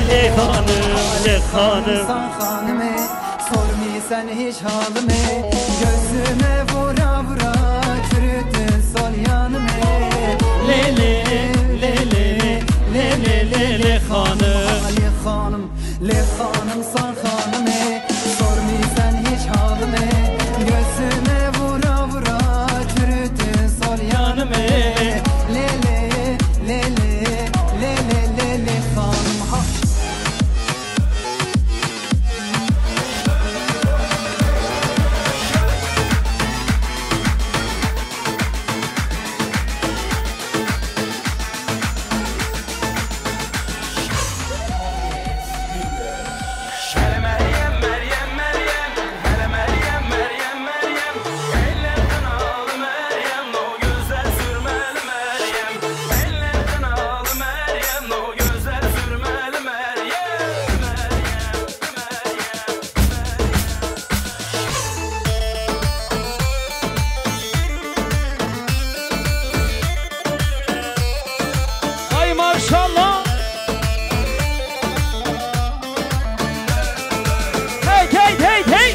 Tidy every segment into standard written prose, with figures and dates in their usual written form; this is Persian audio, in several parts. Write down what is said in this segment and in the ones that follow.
le hanım, le hanım. Sen hanımı, sormuyorsan hiç halımı. Gözüme vura vura çürüttün sol yanımı. Le le le le le le le le hanım. Le hanım, le hanım sen hanımı. Sormuyorsan hiç halımı. Gözüme vura vura çürüttün sol yanımı. Le le le le le le le le hanım ha. Ay maşallah. Hey hey hey hey.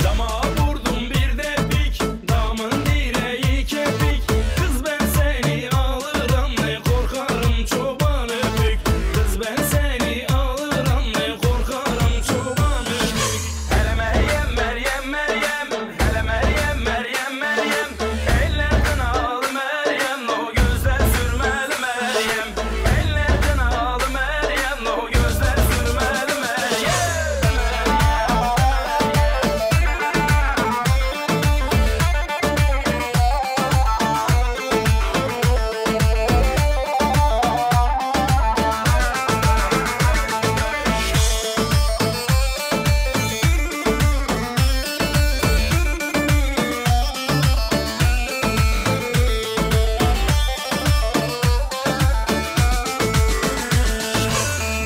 Dama vurdum bir de pik, damın direği kepik. Kız ben seni alırım ne korkarım çoban öpük. Kız ben seni alırım ne korkarım çoban öpük. Hele Meryem Meryem Meryem, hele Meryem Meryem Meryem. Ellerden al Meryem, o gözler sürmeli Meryem. Ellerden al Meryem, o gözler sürmeli Meryem.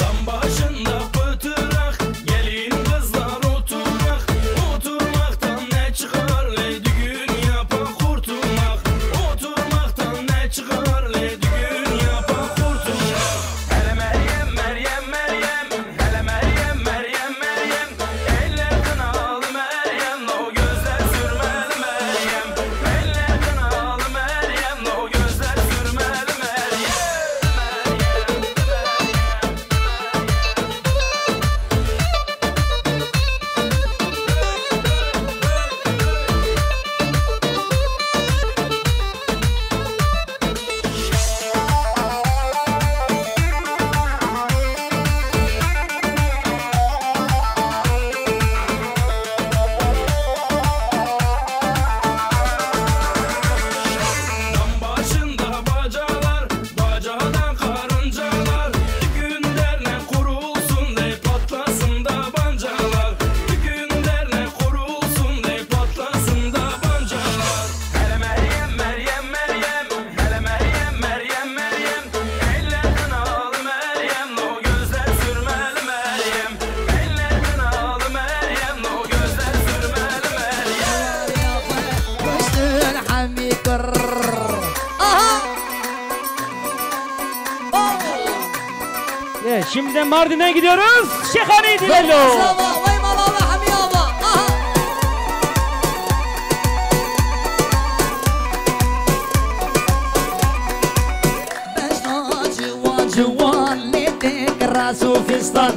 Dam başında pıtırak, gelin kızlar oturak. Oturmaktan ne çıkar le düğün yapak kurtulmak. Oturmaktan ne çıkar le düğün yapak kurtulmak. Hele Meryem Meryem Meryem, hele Meryem Meryem Meryem. Ellerden al Meryem, o gözler sürmeli Meryem. Ellerden al Meryem, o gözler sürmeli Meryem. Dam başında bacalar, bacadan karıncalar. Bir gün dernek kurulsun de patlasın da bancalar. Bir gün dernek kurulsun de patlasın da bancalar. Hele Meryem Meryem Meryem, hele Meryem Meryem Meryem. Ellerden al Meryem, o gözler sürmeli Meryem. Ellerden al Meryem, o gözler sürmeli Meryem. Koştun hammi kır. Evet, şimdi Mardin'e gidiyoruz. Şehane Dilelo. Vay malala hammi ama. Civan civan letek rasu fistan.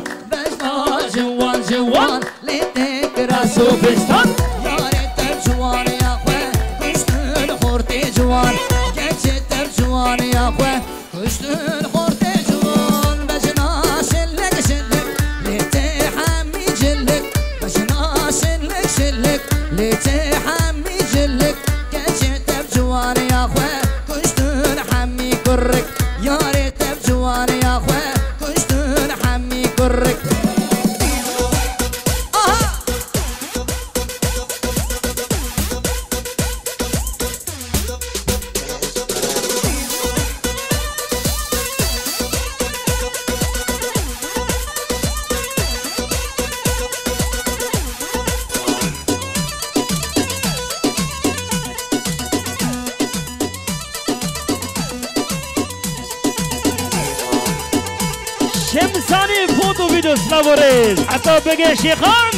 Civan civan letek rasu fistan. Yaretter civan ya kwe, kuştun horte civan. Geçetter civan ya kwe, kuştun horte civan. Bejna şellek şellek, lete hammi cellek. Bejna şellek şellek, lete hammi cellek. Geçetter civan ya kwe, kuştun hammi kurrek. Yaretter civan ya kwe, kuştun hammi kurrek. ناوید و سلاوریز حتی بگه شیخان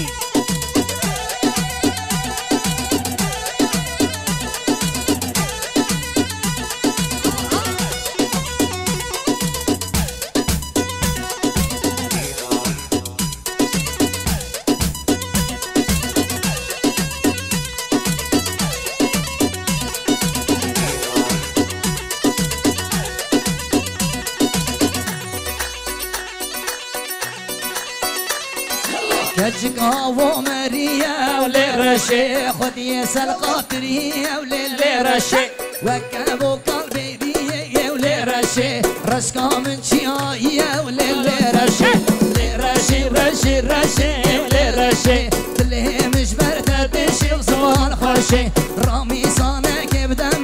كجقا ومريا ولرشي خذي سلقاتريا ولرشي وكبو قلبي دي ولرشي رشقا من شيايا ولرشي لرشي رشي رشي ولرشي تلهي مش برتدشي وصوان خشي رامي صانك بدم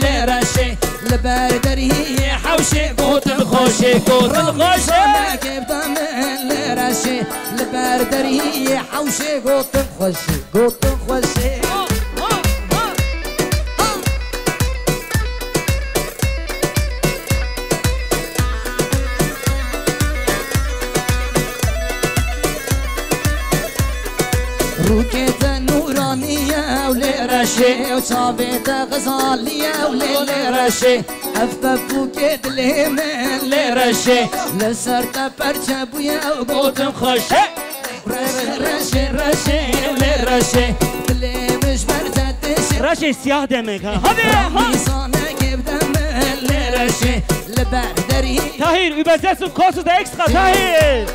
لرشي لبردري حوشي قوت الخوشي قوت الخوشي صانك بدم لرشي لبردري حوشي قوت الخوشي قوت الخوشي روكيت نورانية ولرشي وصابت غزالية ولرشي أفبب بوكيت الهمن لرشي لسرت برشبويا وقوت مخشي رشي رشي لرشي اللي مش برتدشي رشي سياه دمك هذه ميزانك بدم لرشي لبردري تاهير übersetzt und kostet extra تاهير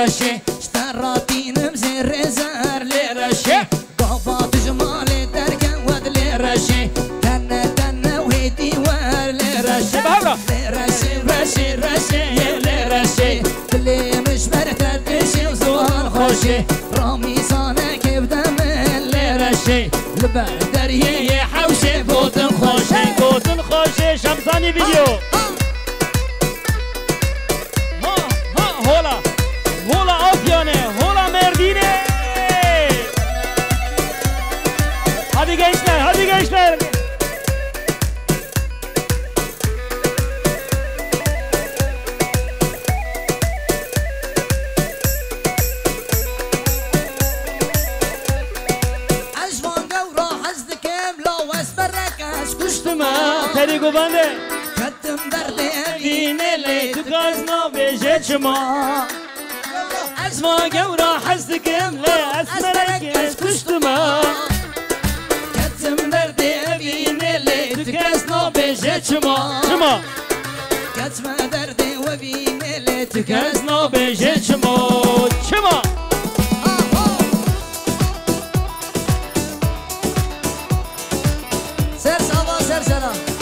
رشي اشتراتين مزير زهر لرشي قفات جمالي تركا ود لرشي تنا وهدي ور لرشي لرشي رشي رشي لرشي اللي مش برتدشي وزوان خوشي رامي صانك بدم لرشي لبردري حوشي قوت خوشي قوت خوشي شمساني فيديو Hadi gençler, hadi gençler. Ajvan gavra hazdikem la vesberek aşkuştuma Terigo bende. Kattım derde Vinele tu gazna veje çma. Ajvan gavra hazdikem la esmerek aşkuştuma. چما چما كتم دردي وبيني ليتك كازنا بيجي چما چما سر سوا سر سرا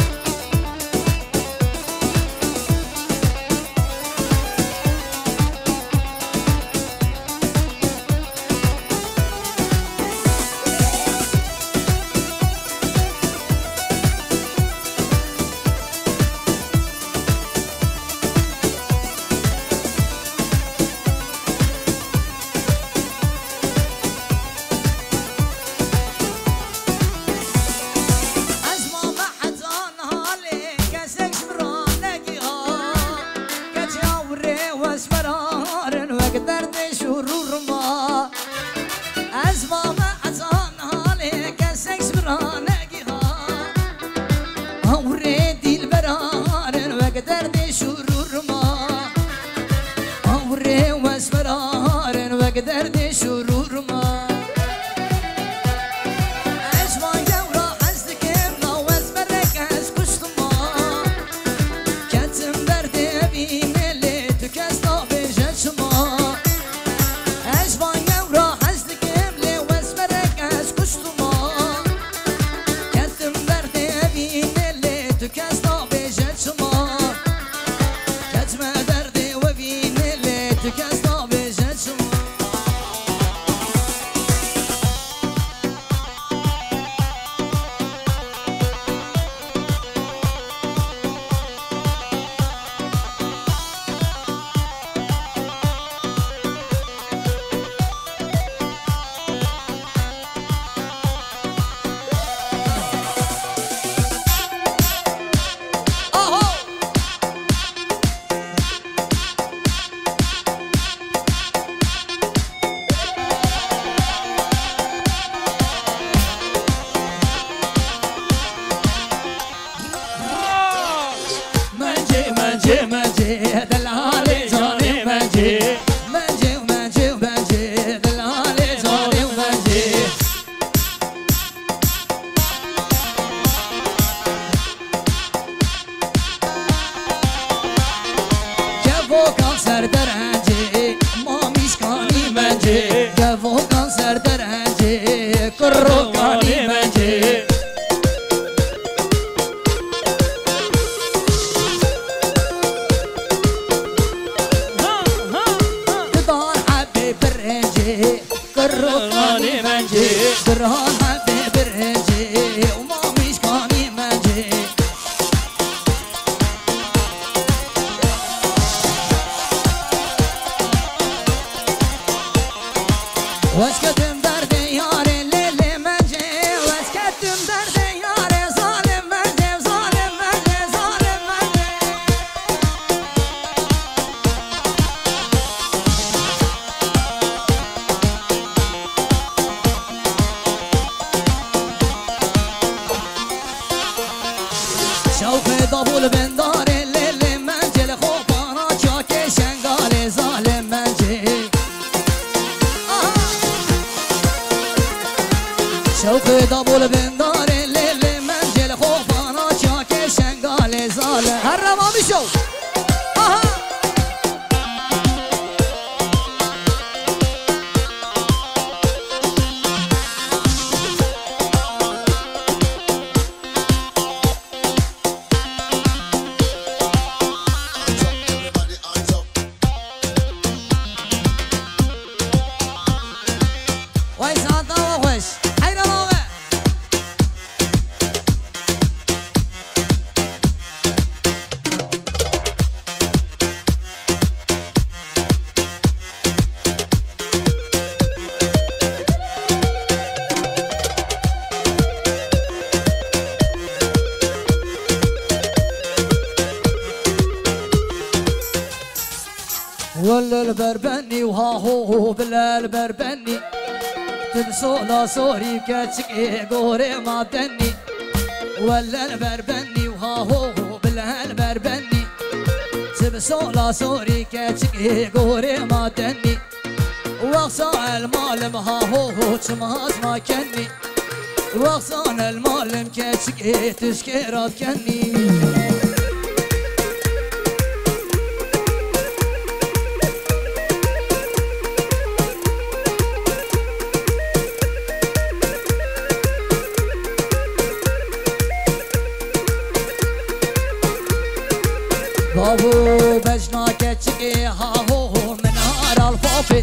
در درنجه کروکانی منجه دار حبي برنجه کروکانی منجه دران حبي برنجه وما مشكاني منجه واسكتم درد ياري ليلي منجي واسكتم درد ياري ظالم منجي ظالم منجي ظالم منجي شوفي ضبول بنداري ليلي منجي لخوبانا شاكي شنقالي ظالم منجي شوقي ضبول بندار الليل منجل خوفانا شاكي شنقالي ظالم هالرمام شوف ويس عطا وخش ولا البربني وها هو بلا البربني تبسولا صوري كاتشكي قوري ما تني ولا البربني وها هو بلا البربني تبسولا صوري كاتشكي قوري ما تني وغصان المال ما هو تماز ما كني وغصان المال كاتشكي تشكيرات كني بابو بجنا كتشكي هاهو من هار الفافي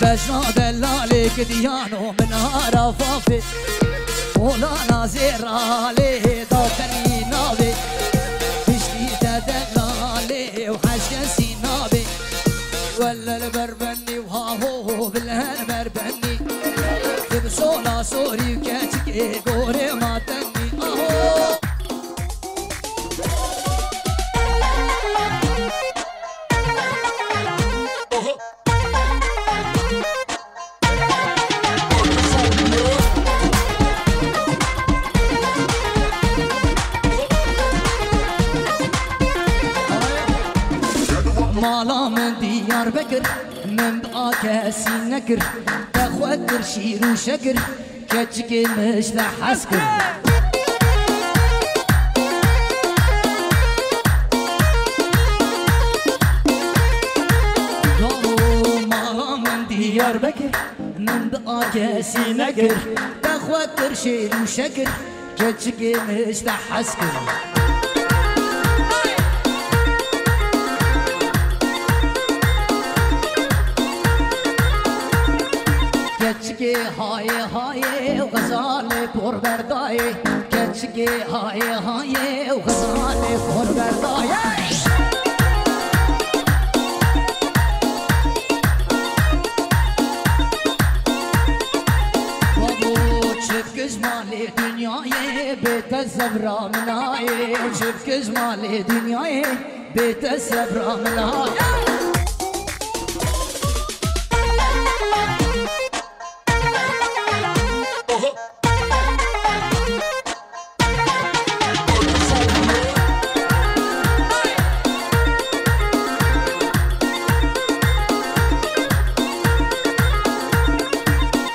بجنا دلالك ديانو من هار الفافي مولانا زيرالي دوكني نابي بشتي دلالي وحشكسي نابي ولا البربني وهاهو بالهالبربني تبسولا سوري كتشكي قوري ما تني اهو مالا من ديار بكر من بقاكاسي نكر تخوتر شير وشكر كتشكي مش لحسكر مالا من ديار بكر من بقاكاسي نكر تخوتر شير وشكر كتشكي مش لحسكر كتشكي هاي هاي وغزالي بور برداي كتشكي هاي هاي وغزالي بور برداي وابو شفك جمالي دنياي بيت الزبرة مناي شفك جمالي دنياي بيت الزبرة مناي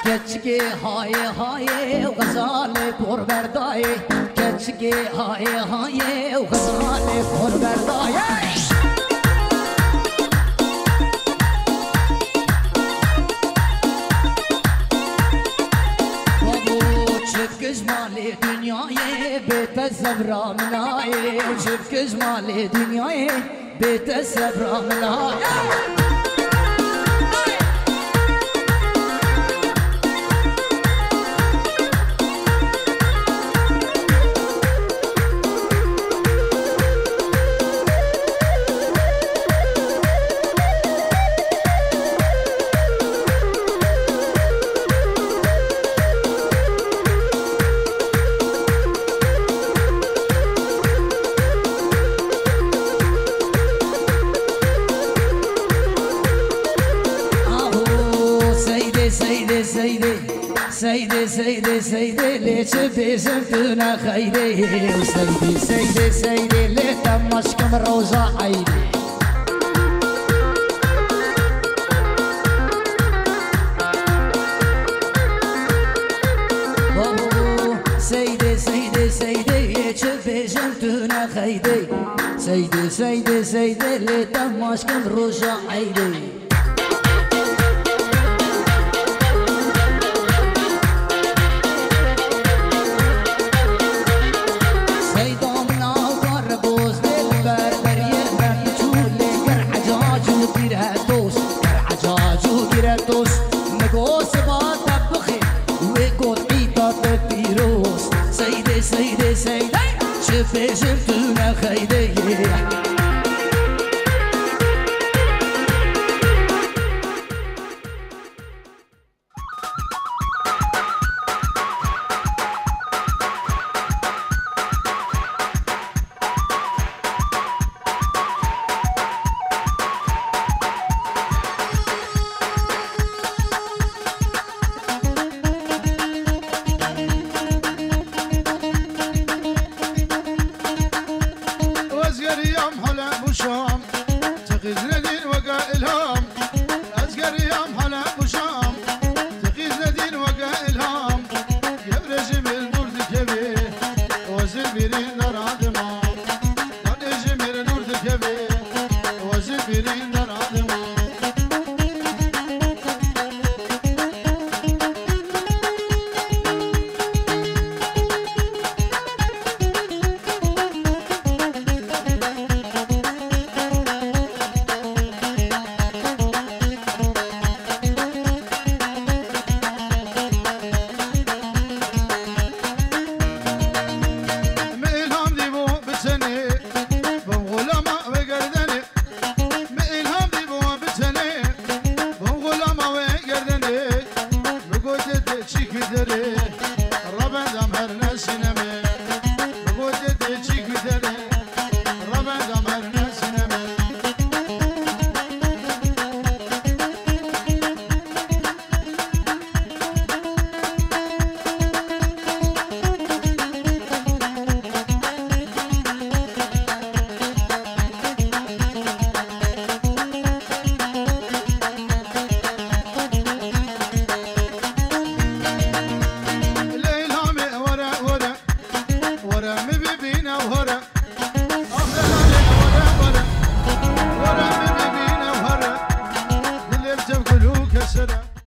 كتشكي هاي هاي وغزالي بور برداي كتشكي هاي هاي وغزالي بور برداي مال دنیای بیت صبر منای چفکش مال دنیای بیت صبر منای سيدي ليش بيزمتنا خيري سيدي ليه تمشكم روزة عيدي بابو سيدي ليش بيزمتنا خيري سيدي ليه تمشكم روزة عيدي سيدي شفتنا خيدي Çiğ